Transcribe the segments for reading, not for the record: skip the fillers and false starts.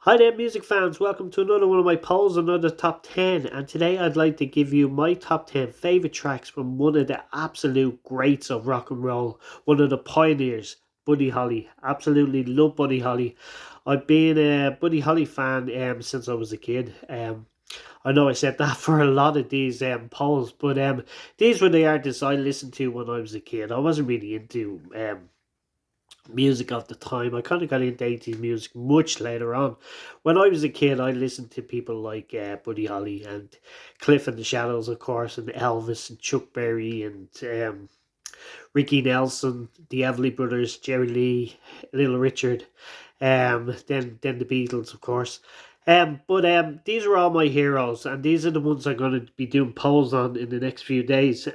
Hi there, music fans. Welcome to another one of my polls, another top 10. And today I'd like to give you my top 10 favourite tracks from one of the absolute greats of rock and roll, one of the pioneers, Buddy Holly. Absolutely love Buddy Holly. I've been a Buddy Holly fan since I was a kid. I know I said that for a lot of these polls, but these were the artists I listened to when I was a kid. I wasn't really into music of the time. I kind of got into 80s music much later on. When I was a kid, I listened to people like Buddy Holly and Cliff and the Shadows, of course, and Elvis and Chuck Berry and Ricky Nelson, the Everly Brothers, Jerry Lee, Little Richard, then the Beatles, of course. But these are all my heroes, and these are the ones I'm going to be doing polls on in the next few days.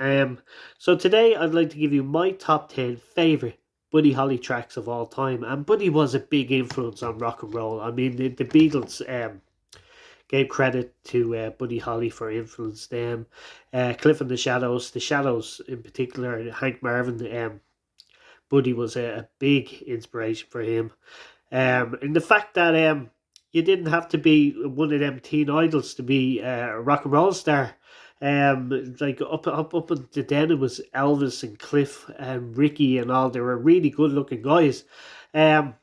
So today I'd like to give you my top 10 favorite Buddy Holly tracks of all time. And Buddy was a big influence on rock and roll. I mean, the Beatles gave credit to Buddy Holly for influence them. Cliff and the Shadows in particular, Hank Marvin. Buddy was a big inspiration for him. And the fact that you didn't have to be one of them teen idols to be a rock and roll star. Like up until then, it was Elvis and Cliff and Ricky and all. They were really good looking guys. Um,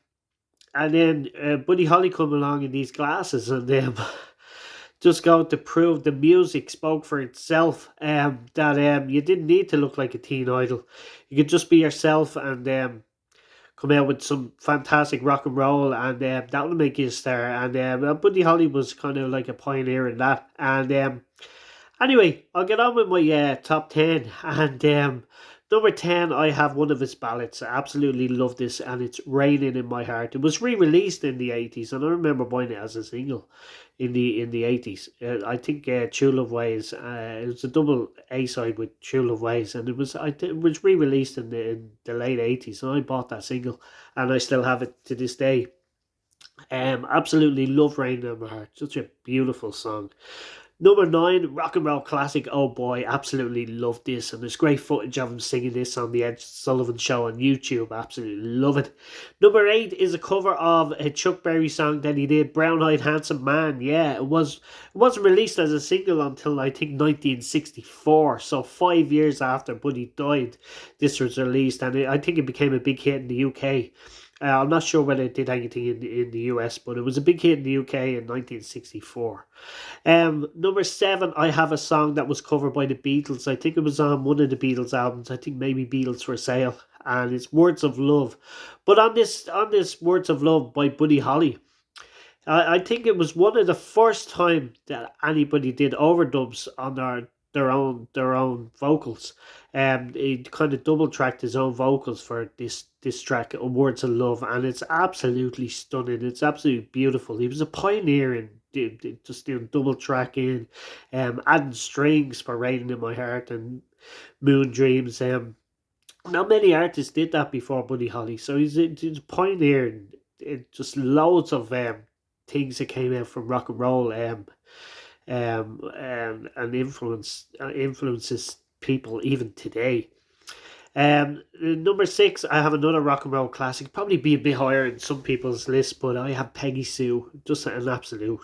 and then Buddy Holly come along in these glasses and just going to prove the music spoke for itself. That you didn't need to look like a teen idol. You could just be yourself and come out with some fantastic rock and roll, and that will make you a star. And Buddy Holly was kind of like a pioneer in that. And anyway, I'll get on with my top 10. And number 10, I have one of his ballads. I absolutely love this, and it's Raining in My Heart. It was re-released in the 80s, and I remember buying it as a single in the 80s. I think True Love Ways, it was a double A-side with True Love Ways, and it was re-released in the late 80s, and I bought that single, and I still have it to this day. Absolutely love Raining in My Heart. Such a beautiful song. Number 9, rock and roll classic. Oh boy, absolutely love this. And there's great footage of him singing this on the Ed Sullivan Show on YouTube. Absolutely love it. Number 8 is a cover of a Chuck Berry song that he did, Brown Eyed Handsome Man. Yeah, it wasn't released as a single until I think 1964. So 5 years after Buddy died, this was released. And I think it became a big hit in the UK. I'm not sure whether it did anything in the US, but it was a big hit in the UK in 1964. Number 7, I have a song that was covered by the Beatles. I think it was on one of the Beatles albums. I think maybe Beatles for Sale, and it's Words of Love. But on this Words of Love by Buddy Holly, I think it was one of the first time that anybody did overdubs on their own vocals. He kind of double tracked his own vocals for this track, Words of Love, and it's absolutely stunning. It's absolutely beautiful. He was a pioneer in just doing double tracking, adding strings for Raining in My Heart and Moon Dreams. Not many artists did that before Buddy Holly, so he's a pioneer in just loads of things that came out from rock and roll. And influences people even today. Number 6, I have another rock and roll classic. Probably be a bit higher in some people's list, but I have Peggy Sue. Just an absolute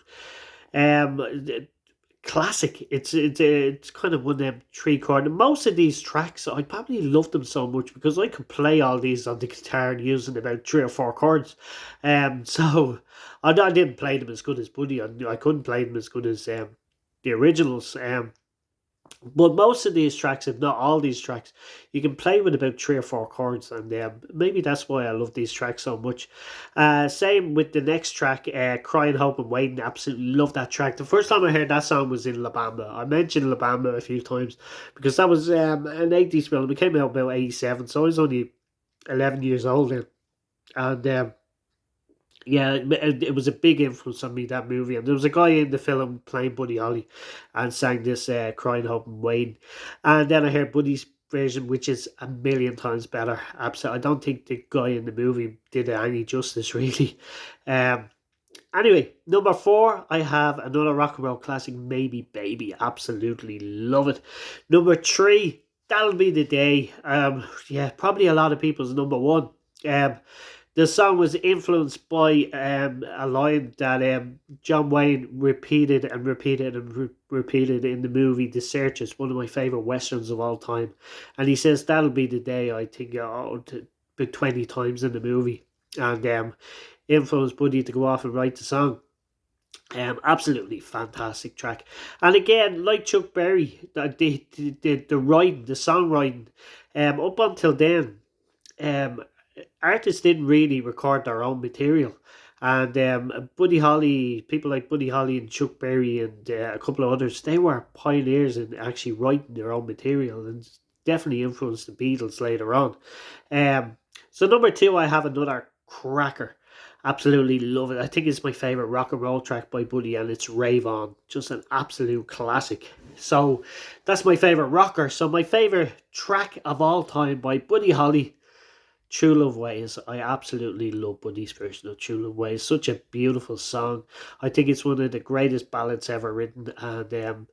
um classic. It's kind of one of them three chord. And most of these tracks, I probably love them so much because I could play all these on the guitar using about three or four chords. So I didn't play them as good as Buddy. I couldn't play them as good as the originals. But most of these tracks, if not all these tracks, you can play with about three or four chords, and maybe that's why I love these tracks so much. Same with the next track, Crying, Hope and Waiting. Absolutely love that track. The first time I heard that song was in La Bamba. I mentioned La Bamba a few times because that was an 80s film. It came out about 87, so I was only 11 years old then. And yeah, it was a big influence on me, that movie. And there was a guy in the film playing Buddy Holly and sang this Crying, Hope and Waiting. And then I heard Buddy's version, which is a million times better. Absolutely. I don't think the guy in the movie did it any justice, really. Um, anyway, number 4, I have another rock and roll classic, Maybe Baby. Absolutely love it. Number 3, That'll Be the Day. Yeah, probably a lot of people's number 1. Um, The song was influenced by a line that John Wayne repeated and repeated and repeated in the movie The Searchers, one of my favorite westerns of all time. And he says that'll be the day, I think, about 20 times in the movie, and influenced Buddy to go off and write the song. Absolutely fantastic track. And again, like Chuck Berry, the writing, the songwriting, up until then, um, artists didn't really record their own material. And Buddy Holly, people like Buddy Holly and Chuck Berry and a couple of others, they were pioneers in actually writing their own material and definitely influenced the Beatles later on. So number two, I have another cracker. Absolutely love it. I think it's my favorite rock and roll track by Buddy, and it's Rave On. Just an absolute classic. So that's my favorite rocker. So my favorite track of all time by Buddy Holly, True Love Ways. I absolutely love Buddy's version of True Love Ways. Such a beautiful song. I think it's one of the greatest ballads ever written, and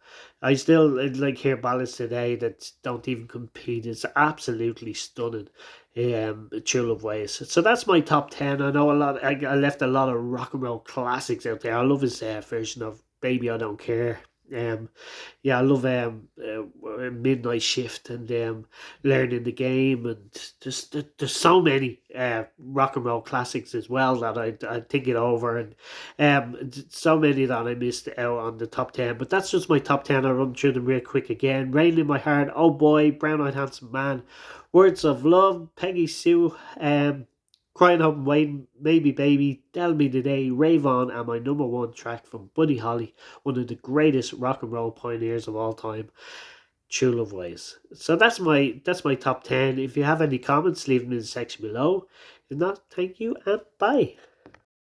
I still like hear ballads today that don't even compete. It's absolutely stunning. True Love Ways. So that's my top 10. I know a lot. I left a lot of rock and roll classics out there. I love his version of Baby I Don't Care. Yeah, I love Midnight Shift and Learning the Game, and just there's so many rock and roll classics as well that I think it over, and so many that I missed out on the top 10. But that's just my top 10. I'll run through them real quick again. Rain in My Heart, Oh Boy, Brown Eyed Handsome Man, Words of Love, Peggy Sue, Crying Up and Waiting, Maybe Baby, Tell Me Today, Rave On, and my number one track from Buddy Holly, one of the greatest rock and roll pioneers of all time, True Love Ways. So that's my top 10. If you have any comments, leave them in the section below. If not, thank you and bye.